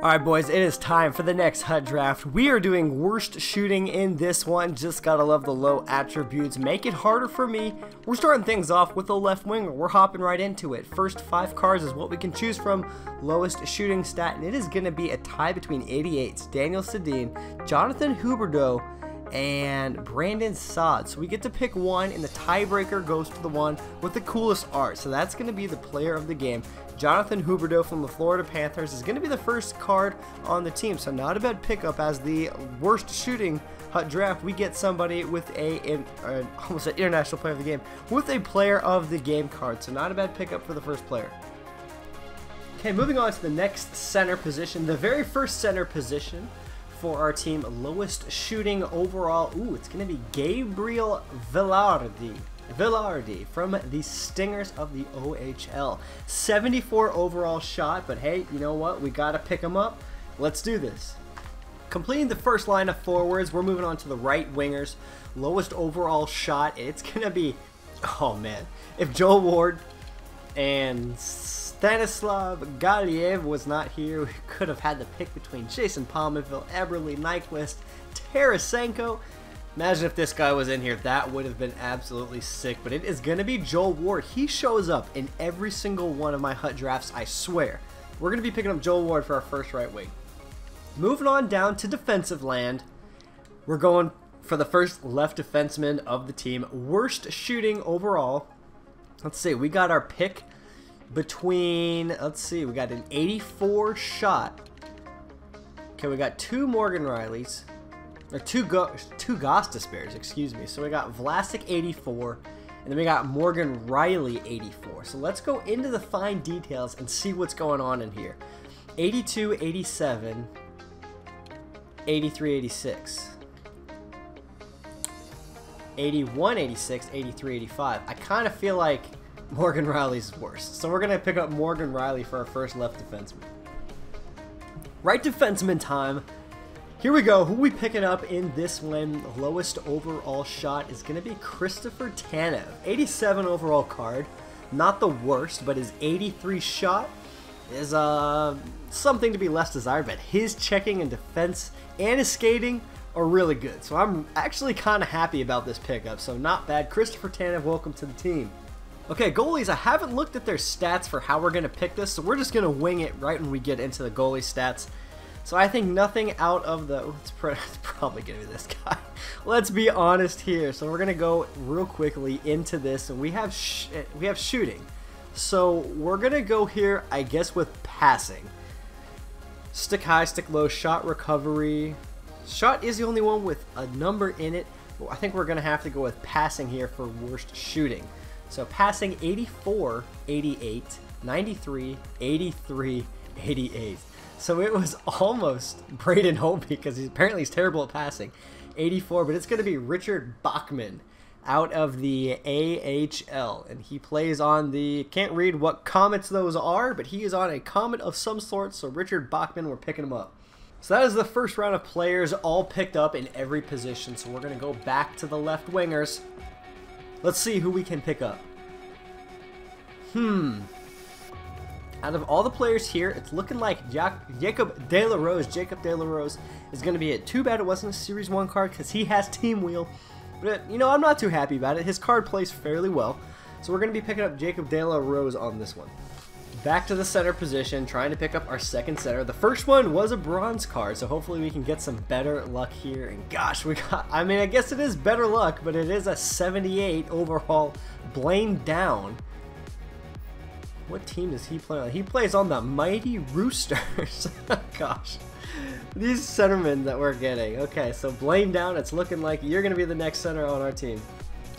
Alright boys, it is time for the next HUD draft. We are doing worst shooting in this one. Just gotta love the low attributes. Make it harder for me. We're starting things off with the left winger. We're hopping right into it. First 5 cards is what we can choose from. Lowest shooting stat, and it is gonna be a tie between 88s. Daniel Sedin, Jonathan Huberdeau, and Brandon Saad. So we get to pick one, and the tiebreaker goes to the one with the coolest art. So that's going to be the player of the game. Jonathan Huberdeau from the Florida Panthers is going to be the first card on the team. So not a bad pickup. As the worst shooting HUT draft, we get somebody with almost an international player of the game with a player of the game card. So not a bad pickup for the first player. Okay, moving on to the next center position. The very first center position for our team, lowest shooting overall. Ooh, it's going to be Gabriel Villardi from the Stingers of the OHL. 74 overall shot, but hey, you know what? We got to pick him up. Let's do this. Completing the first line of forwards, we're moving on to the right wingers. Lowest overall shot, it's going to be, oh man, if Joel Ward and Stanislav Galiev was not here, we could have had to pick between Jason Palmerville, Eberle, Nyquist, Tarasenko. Imagine if this guy was in here. That would have been absolutely sick. But it is going to be Joel Ward. He shows up in every single one of my HUT drafts, I swear. We're going to be picking up Joel Ward for our first right wing. Moving on down to defensive land, we're going for the first left defenseman of the team. Worst shooting overall. Let's see, we got our pick between, let's see, we got an 84 shot. Okay, we got 2 Morgan Rileys, or two Gostisbeheres, excuse me. So we got Vlasic 84, and then we got Morgan Riley 84. So let's go into the fine details and see what's going on in here. 82, 87, 83, 86. 81, 86, 83, 85. I kind of feel like Morgan Riley's worse. So we're going to pick up Morgan Riley for our first left defenseman. Right defenseman time. Here we go. Who we picking up in this one? The lowest overall shot is going to be Christopher Tanev. 87 overall card. Not the worst, but his 83 shot is something to be less desired. But his checking and defense and his skating are really good. So I'm actually kind of happy about this pickup. So not bad. Christopher Tanev, welcome to the team. Okay, goalies, I haven't looked at their stats for how we're going to pick this, so we're just going to wing it right when we get into the goalie stats. So I think nothing out of the... it's probably going to be this guy. Let's be honest here. So we're going to go real quickly into this, and we have shooting. So we're going to go here, I guess, with passing. Stick high, stick low, shot recovery. Shot is the only one with a number in it. Well, I think we're going to have to go with passing here for worst shooting. So passing 84, 88, 93, 83, 88. So it was almost Braden Holtby because apparently he's terrible at passing. 84, but it's going to be Richard Bachman out of the AHL. And he plays on the, can't read what comets those are, but he is on a comet of some sort. So Richard Bachman, we're picking him up. So that is the first round of players all picked up in every position. So we're going to go back to the left wingers. Let's see who we can pick up. Out of all the players here, it's looking like Jacob De La Rose is going to be it. Too bad it wasn't a Series 1 card because he has Team Wheel. But, you know, I'm not too happy about it. His card plays fairly well. So we're going to be picking up Jacob De La Rose on this one. Back to the center position, trying to pick up our second center. The first one was a bronze card, so hopefully we can get some better luck here. And gosh, we got, I mean, I guess it is better luck, but it is a 78 overall Blaine Down. What team does he play on? He plays on the Mighty Roosters. Gosh, these centermen that we're getting. Okay, so Blaine Down, it's looking like you're going to be the next center on our team.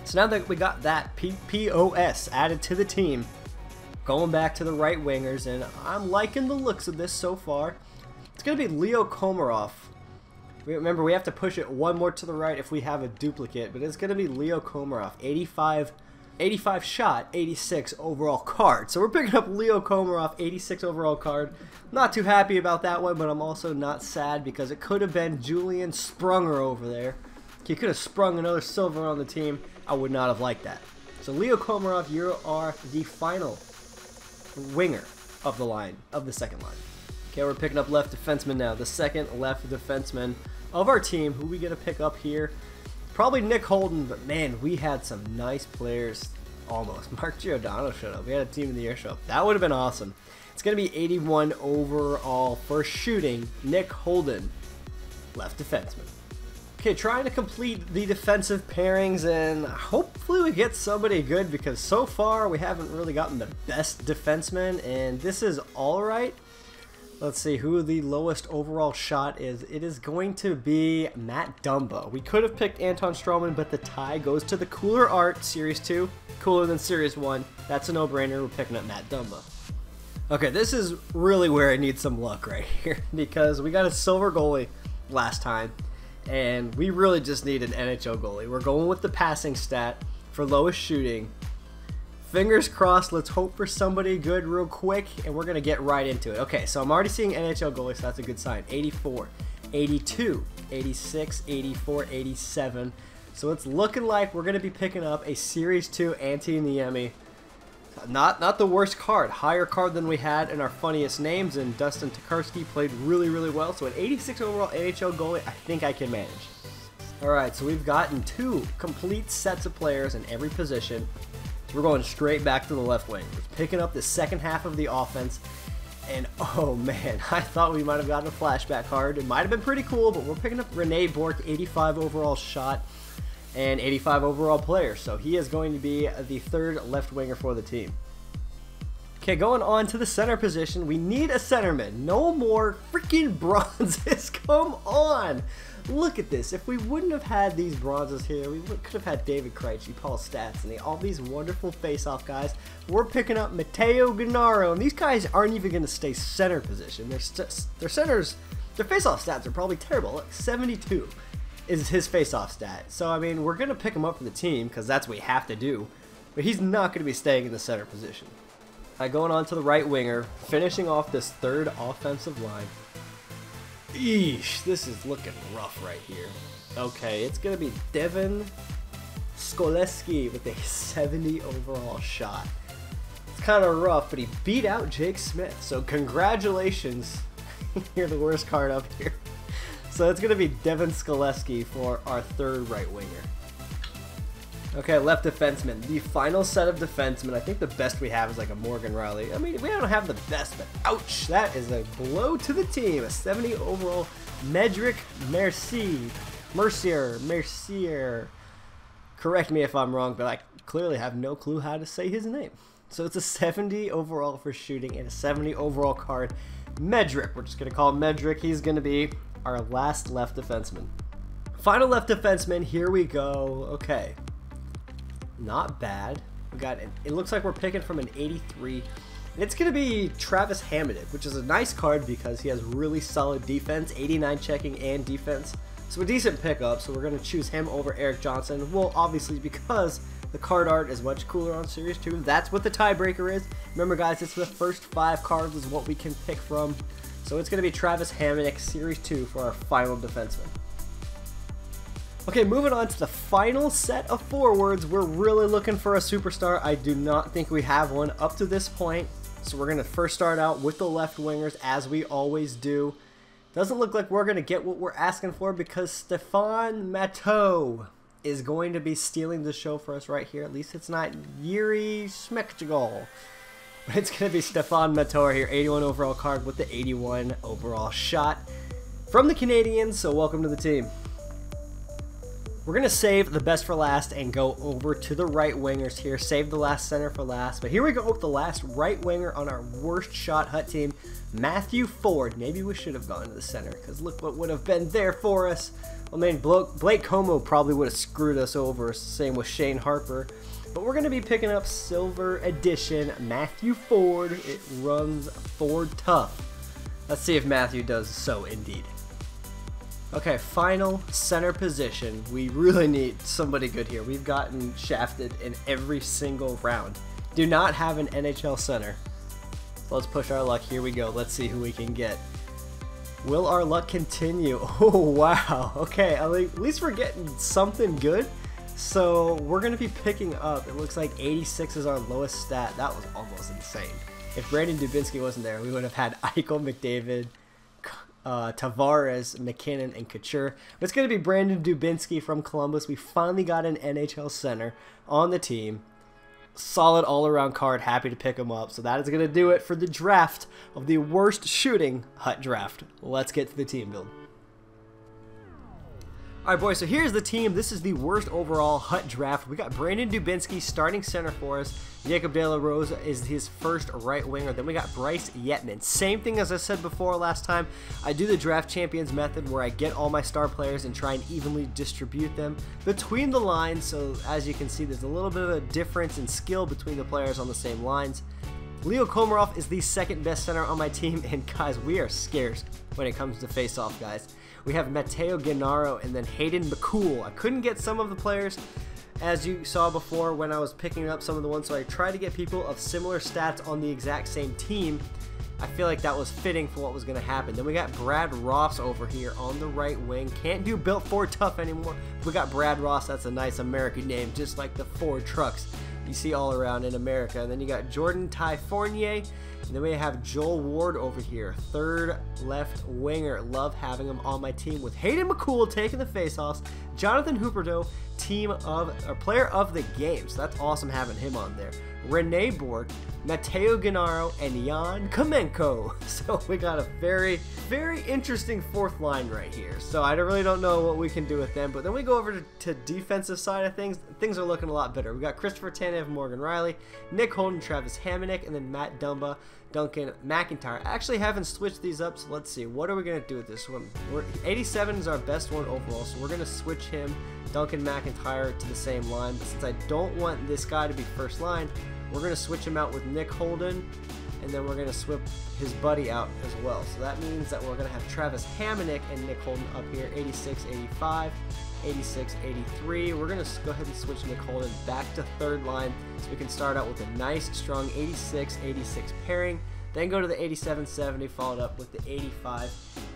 So now that we got that POS added to the team, going back to the right wingers, and I'm liking the looks of this so far. It's going to be Leo Komarov. Remember, we have to push it one more to the right if we have a duplicate, but it's going to be Leo Komarov. 85 shot, 86 overall card. So we're picking up Leo Komarov, 86 overall card. Not too happy about that one, but I'm also not sad because it could have been Julian Sprunger over there. He could have sprung another silver on the team. I would not have liked that. So Leo Komarov, you are the final winger of the line, of the second line. Okay, we're picking up left defenseman now. The second left defenseman of our team. Who we gonna pick up here? Probably Nick Holden, but man, we had some nice players. Almost. Mark Giordano showed up. We had a team of the year show up. That would have been awesome. It's gonna be 81 overall for shooting. Nick Holden, left defenseman. Okay, trying to complete the defensive pairings, and hopefully we get somebody good, because so far we haven't really gotten the best defenseman, and this is alright. Let's see who the lowest overall shot is. It is going to be Matt Dumba. We could have picked Anton Stroman, but the tie goes to the cooler art. Series 2, cooler than Series 1. That's a no-brainer. We're picking up Matt Dumba. Okay, this is really where I need some luck right here, because we got a silver goalie last time, and we really just need an NHL goalie. We're going with the passing stat for lowest shooting. Fingers crossed, let's hope for somebody good real quick, and we're going to get right into it. Okay, so I'm already seeing NHL goalies, so that's a good sign. 84, 82, 86, 84, 87. So it's looking like we're going to be picking up a Series 2 Antti Niemi. Not the worst card, higher card than we had in our funniest names, and Dustin Tokarski played really, really well. So an 86 overall NHL goalie, I think I can manage. Alright, so we've gotten 2 complete sets of players in every position. We're going straight back to the left wing. We're picking up the second half of the offense. And oh man, I thought we might have gotten a flashback card. It might have been pretty cool, but we're picking up Rene Bourque, 85 overall shot and 85 overall player. So he is going to be the third left winger for the team. Okay, going on to the center position. We need a centerman. No more freaking bronzes. Come on. Look at this. If we wouldn't have had these bronzes here, we could have had David Krejci, Paul Stastny, all these wonderful face-off guys. We're picking up Matteo Gennaro, and these guys aren't even going to stay center position. Their centers, their face-off stats are probably terrible. Look, 72 is his face-off stat. So, I mean, we're going to pick him up for the team because that's what we have to do. But he's not going to be staying in the center position. Going on to the right winger, finishing off this third offensive line. Eesh, this is looking rough right here. Okay, it's going to be Devin Skoleski with a 70 overall shot. It's kind of rough, but he beat out Jake Smith, so congratulations. You're the worst card up here. So it's going to be Devin Skoleski for our third right winger. Okay, left defenseman. The final set of defensemen. I think the best we have is like a Morgan Riley. I mean, we don't have the best, but ouch, that is a blow to the team. A 70 overall Medric Mercier. Correct me if I'm wrong, but I clearly have no clue how to say his name. So it's a 70 overall for shooting and a 70 overall card. Medric, we're just going to call him Medric. He's going to be our last left defenseman. Final left defenseman, here we go. Okay. Not bad. We got it looks like we're picking from an 83. And it's going to be Travis Hamonic, which is a nice card because he has really solid defense, 89 checking and defense. So a decent pickup, so we're going to choose him over Eric Johnson. Well, obviously because the card art is much cooler on Series 2. That's what the tiebreaker is. Remember guys, it's the first 5 cards is what we can pick from. So it's going to be Travis Hamonic, Series 2 for our final defenseman. Okay, moving on to the final set of forwards. We're really looking for a superstar. I do not think we have one up to this point. So we're going to first start out with the left wingers, as we always do. Doesn't look like we're going to get what we're asking for because Stefan Matteau is going to be stealing the show for us right here. At least it's not Yuri Smekjagol. But it's going to be Stefan Matteau here, 81 overall card with the 81 overall shot from the Canadiens. So welcome to the team. We're going to save the best for last and go over to the right wingers here. Save the last center for last. But here we go with the last right winger on our worst shot hut team, Matthew Ford. Maybe we should have gone to the center because look what would have been there for us. I mean, Blake Como probably would have screwed us over. Same with Shane Harper. But we're going to be picking up Silver Edition Matthew Ford. It runs Ford tough. Let's see if Matthew does so indeed. Okay, final center position. We really need somebody good here. We've gotten shafted in every single round. Do not have an NHL center. So let's push our luck. Here we go. Let's see who we can get. Will our luck continue? Oh, wow. Okay, at least we're getting something good. So we're going to be picking up, it looks like 86 is our lowest stat. That was almost insane. If Brandon Dubinsky wasn't there, we would have had Eichel, McDavid, Tavares, McKinnon, and Couture. But it's going to be Brandon Dubinsky from Columbus. We finally got an NHL center on the team. Solid all-around card. Happy to pick him up. So that is going to do it for the draft of the worst shooting Hut draft. Let's get to the team build. Alright boys, so here's the team. This is the worst overall Hut draft. We got Brandon Dubinsky starting center for us. Jacob De La Rosa is his first right winger. Then we got Bryce Yetman. Same thing as I said before last time. I do the draft champions method where I get all my star players and try and evenly distribute them between the lines. So as you can see, there's a little bit of a difference in skill between the players on the same lines. Leo Komarov is the second best center on my team, and guys, we are scarce when it comes to face-off, guys. We have Matteo Gennaro and then Hayden McCool. I couldn't get some of the players, as you saw before when I was picking up some of the ones, so I tried to get people of similar stats on the exact same team. I feel like that was fitting for what was going to happen. Then we got Brad Ross over here on the right wing. Can't do Built Ford Tough anymore. We got Brad Ross. That's a nice American name, just like the Ford trucks you see all around in America. And then you got Jordan Ty Fournier. And then we have Joel Ward over here, third left winger. Love having him on my team with Hayden McCool taking the faceoffs. Jonathan Huberdeau, player of the game. So that's awesome having him on there. Rene Bourque, Matteo Gennaro, and Jan Kamenko. So we got a very, very interesting fourth line right here. So I really don't know what we can do with them. But then we go over to defensive side of things. Things are looking a lot better. We got Christopher Tanev, Morgan Riley, Nick Holden, Travis Hamonic, and then Matt Dumba, Duncan McIntyre. I actually haven't switched these up, so let's see. What are we going to do with this one? 87 is our best one overall, so we're going to switch him, Duncan McIntyre, to the same line. But since I don't want this guy to be first line, we're going to switch him out with Nick Holden, and then we're going to swap his buddy out as well. So that means that we're going to have Travis Hamonic and Nick Holden up here, 86-85, 86-83. We're going to go ahead and switch Nick Holden back to third line so we can start out with a nice, strong 86-86 pairing. Then go to the 87-70, followed up with the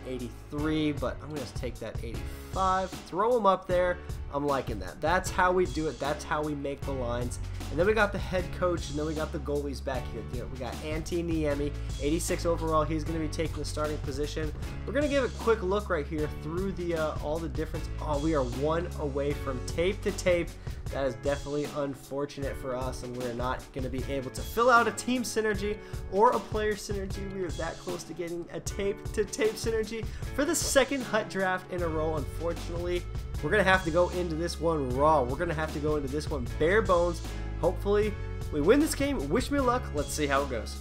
85-83, but I'm going to take that 85, throw them up there. I'm liking that. That's how we do it. That's how we make the lines. And then we got the head coach, and then we got the goalies back here. We got Antti Niemi, 86 overall. He's going to be taking the starting position. We're going to give a quick look right here through the all the difference. Oh, we are one away from tape to tape. That is definitely unfortunate for us, and we're not going to be able to fill out a team synergy or a player synergy. We are that close to getting a tape-to-tape synergy for the second Hut draft in a row. Unfortunately, we're going to have to go into this one raw. We're going to have to go into this one bare bones. Hopefully, we win this game. Wish me luck. Let's see how it goes.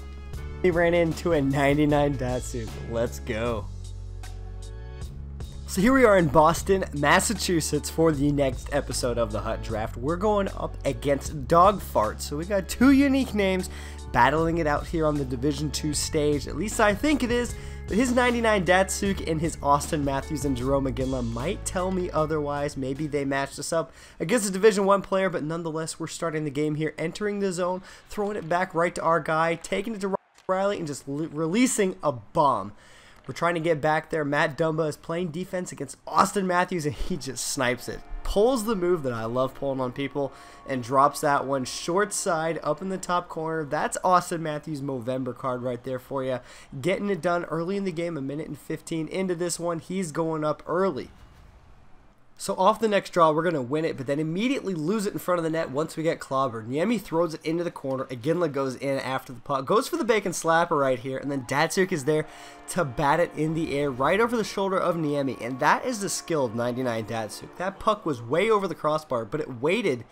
He ran into a 99 Datsun. Let's go. So here we are in Boston, Massachusetts for the next episode of the Hut Draft. We're going up against Dog Fart. So we got two unique names battling it out here on the Division II stage. At least I think it is. But his 99 Datsuk and his Austin Matthews and Jerome McGinley might tell me otherwise. Maybe they matched us up against a Division I player, but nonetheless, we're starting the game here, entering the zone, throwing it back right to our guy, taking it to Riley, and just releasing a bomb. We're trying to get back there. Matt Dumba is playing defense against Austin Matthews, and he just snipes it. Pulls the move that I love pulling on people and drops that one short side up in the top corner. That's Austin Matthews' Movember card right there for you. Getting it done early in the game, 1:15 into this one. He's going up early. So off the next draw, we're going to win it, but then immediately lose it in front of the net once we get clobbered. Niemi throws it into the corner. Iginla goes in after the puck. Goes for the bacon slapper right here, and then Datsuk is there to bat it in the air right over the shoulder of Niemi, and that is the skill of 99 Datsuk. That puck was way over the crossbar, but it waited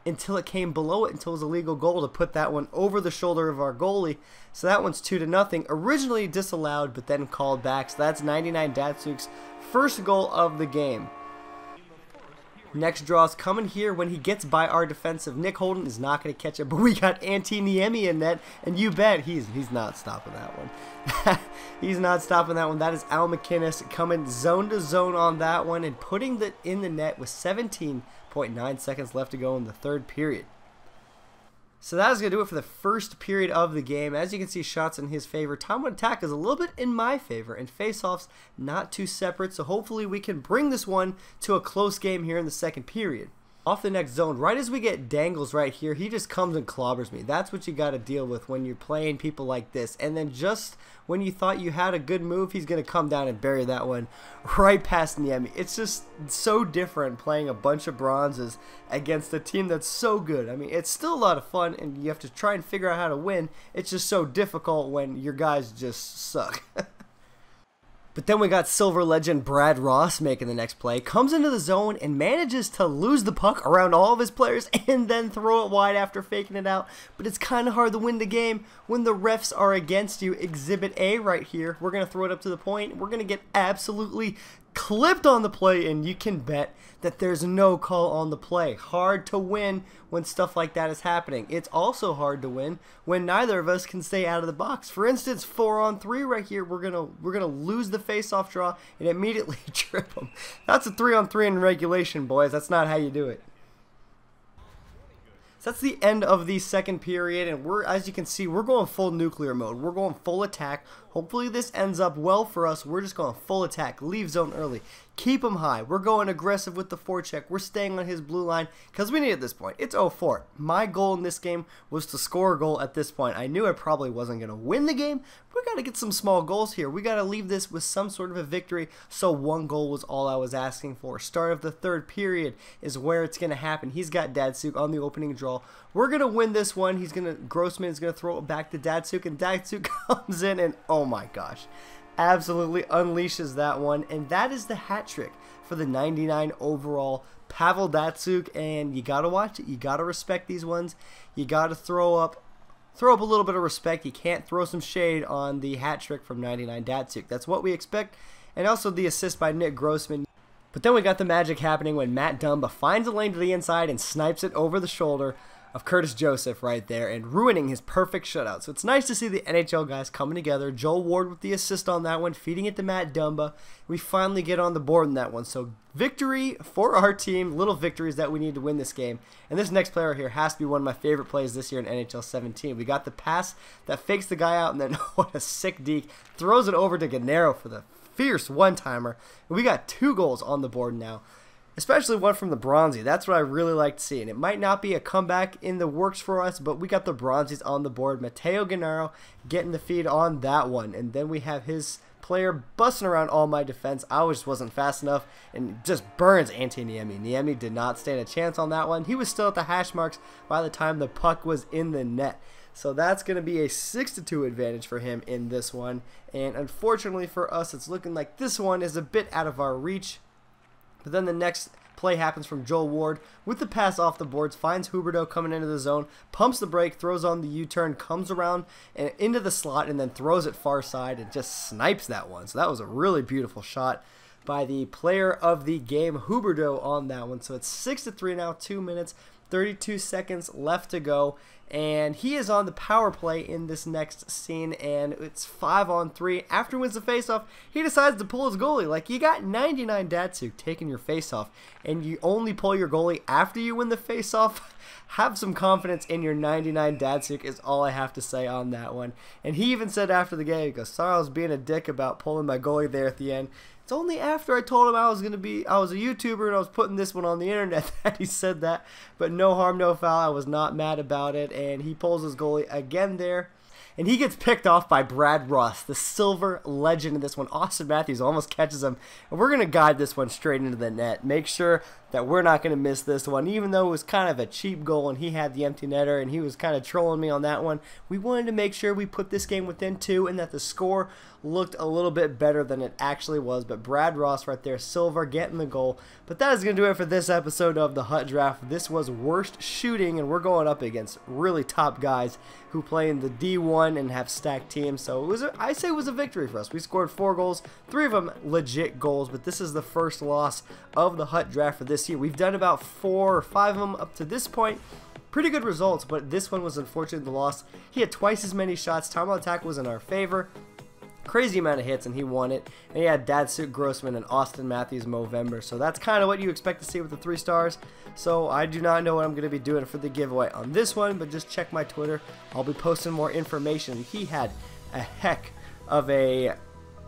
until it came below it, until it was a legal goal to put that one over the shoulder of our goalie. So that one's 2-0. Originally disallowed, but then called back. So that's 99 Datsuk's first goal of the game. Next draw is coming here when he gets by our defensive. Nick Holden is not going to catch it, but we got Antti Niemi in net, and you bet he's not stopping that one. He's not stopping that one. That is Al McInnes coming zone to zone on that one and putting it in the net with 17.9 seconds left to go in the third period. So that is going to do it for the first period of the game. As you can see, shots in his favor. Time on attack is a little bit in my favor, and face-offs not too separate. So hopefully we can bring this one to a close game here in the second period. Off the next zone, right as we get Dangles right here, he just comes and clobbers me. That's what you got to deal with when you're playing people like this. And then just when you thought you had a good move, he's going to come down and bury that one right past Niemi. It's just so different playing a bunch of bronzes against a team that's so good. I mean, it's still a lot of fun, and you have to try and figure out how to win. It's just so difficult when your guys just suck. But then we got Silver legend Brad Ross making the next play, comes into the zone and manages to lose the puck around all of his players and then throw it wide after faking it out. But it's kind of hard to win the game when the refs are against you. Exhibit A right here. We're going to throw it up to the point. We're going to get absolutely clipped on the play, and you can bet that there's no call on the play. Hard to win when stuff like that is happening. It's also hard to win when neither of us can stay out of the box. For instance, 4-on-3 right here, we're gonna lose the face-off draw and immediately trip them. That's a 3-on-3 in regulation, boys. That's not how you do it. So that's the end of the second period, and as you can see, we're going full nuclear mode. We're going full attack. Hopefully this ends up well for us. We're just going full attack. Leave zone early. Keep him high. We're going aggressive with the forecheck. We're staying on his blue line because we need it at this point. It's 0-4. My goal in this game was to score a goal at this point. I knew I probably wasn't going to win the game. We got to get some small goals here. We got to leave this with some sort of a victory, so one goal was all I was asking for. Start of the third period is where it's going to happen. He's got Datsuk on the opening draw. We're going to win this one. Grossman is going to throw it back to Datsuk, and Datsuk comes in, and oh my gosh, absolutely unleashes that one. And that is the hat trick for the 99 overall Pavel Datsuk, and you got to watch it. You got to respect these ones. You got to throw up a little bit of respect. You can't throw some shade on the hat trick from 99 Datsuk. That's what we expect. And also the assist by Nick Grossman. But then we got the magic happening when Matt Dumba finds a lane to the inside and snipes it over the shoulder of Curtis Joseph right there and ruining his perfect shutout. So it's nice to see the NHL guys coming together. Joel Ward with the assist on that one, feeding it to Matt Dumba. We finally get on the board in that one. So victory for our team, little victories that we need to win this game. And this next player here has to be one of my favorite plays this year in NHL 17. We got the pass that fakes the guy out, and then what a sick deke. Throws it over to Gennaro for the fierce one-timer. We got 2 goals on the board now. Especially one from the Bronzy. That's what I really like to see. And it might not be a comeback in the works for us, but we got the Bronzies on the board. Matteo Gennaro getting the feed on that one. And then we have his player busting around all my defense. I just wasn't fast enough and just burns Antti Niemi. Niemi did not stand a chance on that one. He was still at the hash marks by the time the puck was in the net. So that's going to be a 6-2 advantage for him in this one. And unfortunately for us, it's looking like this one is a bit out of our reach. But then the next play happens from Joel Ward with the pass off the boards, finds Huberdeau coming into the zone, pumps the brake, throws on the U-turn, comes around and into the slot, and then throws it far side and just snipes that one. So that was a really beautiful shot by the player of the game, Huberdeau, on that one. So it's 6-3 now, 2 minutes, 32 seconds left to go. And he is on the power play in this next scene, and it's 5-on-3. After he wins the faceoff, he decides to pull his goalie. Like, you got 99 Datsuk taking your faceoff, and you only pull your goalie after you win the faceoff. Have some confidence in your 99 Datsuk is all I have to say on that one. And he even said after the game, he goes, "Sorry, I was being a dick about pulling my goalie there at the end. It's only after I told him I was a YouTuber and I was putting this one on the internet that he said that. But no harm, no foul. I was not mad about it." And he pulls his goalie again there. And he gets picked off by Brad Ross, the silver legend in this one. Austin Matthews almost catches him. And we're going to guide this one straight into the net. Make sure that we're not going to miss this one. Even though it was kind of a cheap goal and he had the empty netter and he was kind of trolling me on that one, we wanted to make sure we put this game within 2 and that the score looked a little bit better than it actually was. But Brad Ross right there, silver, getting the goal. But that is going to do it for this episode of the Hut Draft. This was worst shooting, and we're going up against really top guys who play in the D1 and have stacked teams. So I say it was a victory for us. We scored 4 goals, 3 of them legit goals, but this is the first loss of the Hut Draft for this year. We've done about 4 or 5 of them up to this point. Pretty good results, but this one was unfortunate, the loss. He had twice as many shots. Time on attack was in our favor. Crazy amount of hits, and he won it. And he had Datsuk, Grossman, and Austin Matthews Movember. So that's kind of what you expect to see with the 3 stars. So I do not know what I'm going to be doing for the giveaway on this one, but just check my Twitter. I'll be posting more information. He had a heck of a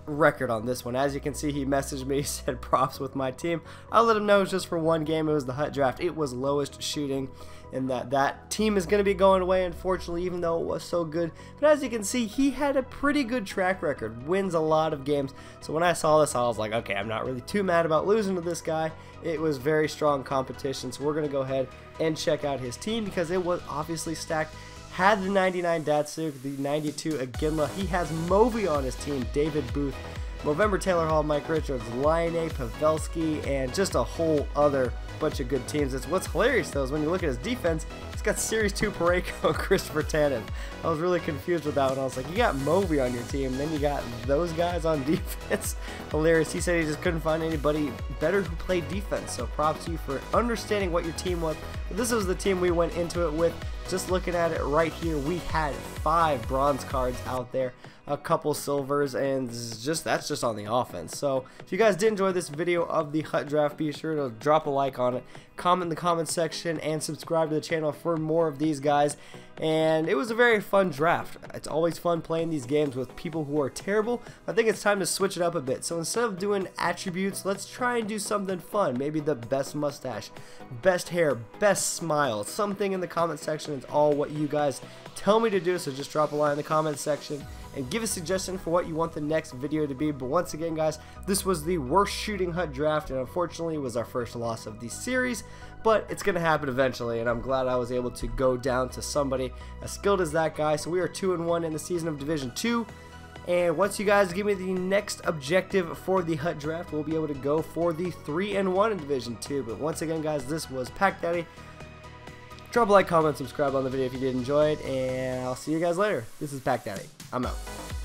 record on this one. As you can see, he messaged me, said props with my team. I let him know it was just for one game. It was the Hut Draft. It was lowest shooting, and that team is going to be going away, unfortunately, even though it was so good. But as you can see, he had a pretty good track record, wins a lot of games. So when I saw this, I was like, okay, I'm not really too mad about losing to this guy. It was very strong competition, so we're going to go ahead and check out his team because it was obviously stacked. Had the 99 Datsuk, the 92 Aginla. He has Movi on his team, David Booth, November Taylor Hall, Mike Richards, Lione, Pavelski, and just a whole other bunch of good teams. What's hilarious though is when you look at his defense, he's got Series 2 Parayko and Christopher Tannen. I was really confused with that one. I was like, you got Movi on your team, and then you got those guys on defense. Hilarious. He said he just couldn't find anybody better who played defense, so props to you for understanding what your team was. But this was the team we went into it with. Just looking at it right here, we had 5 bronze cards out there, a couple silvers, and that's just on the offense. So if you guys did enjoy this video of the Hut Draft, be sure to drop a like on it, comment in the comment section, and subscribe to the channel for more of these guys. And it was a very fun draft. It's always fun playing these games with people who are terrible. I think it's time to switch it up a bit. So instead of doing attributes, let's try and do something fun. Maybe the best mustache, best hair, best smile. Something in the comment section is all what you guys tell me to do. So just drop a line in the comment section and give a suggestion for what you want the next video to be. But once again, guys, this was the worst shooting Hut Draft, and unfortunately it was our first loss of the series, but it's going to happen eventually, and I'm glad I was able to go down to somebody as skilled as that guy. So we are 2-1 in the season of Division 2, and once you guys give me the next objective for the Hut Draft, we'll be able to go for the 3-1 in Division 2. But once again, guys, this was PackDaddy. Drop a like, comment, subscribe on the video if you did enjoy it, and I'll see you guys later. This is PackDaddy. I'm out.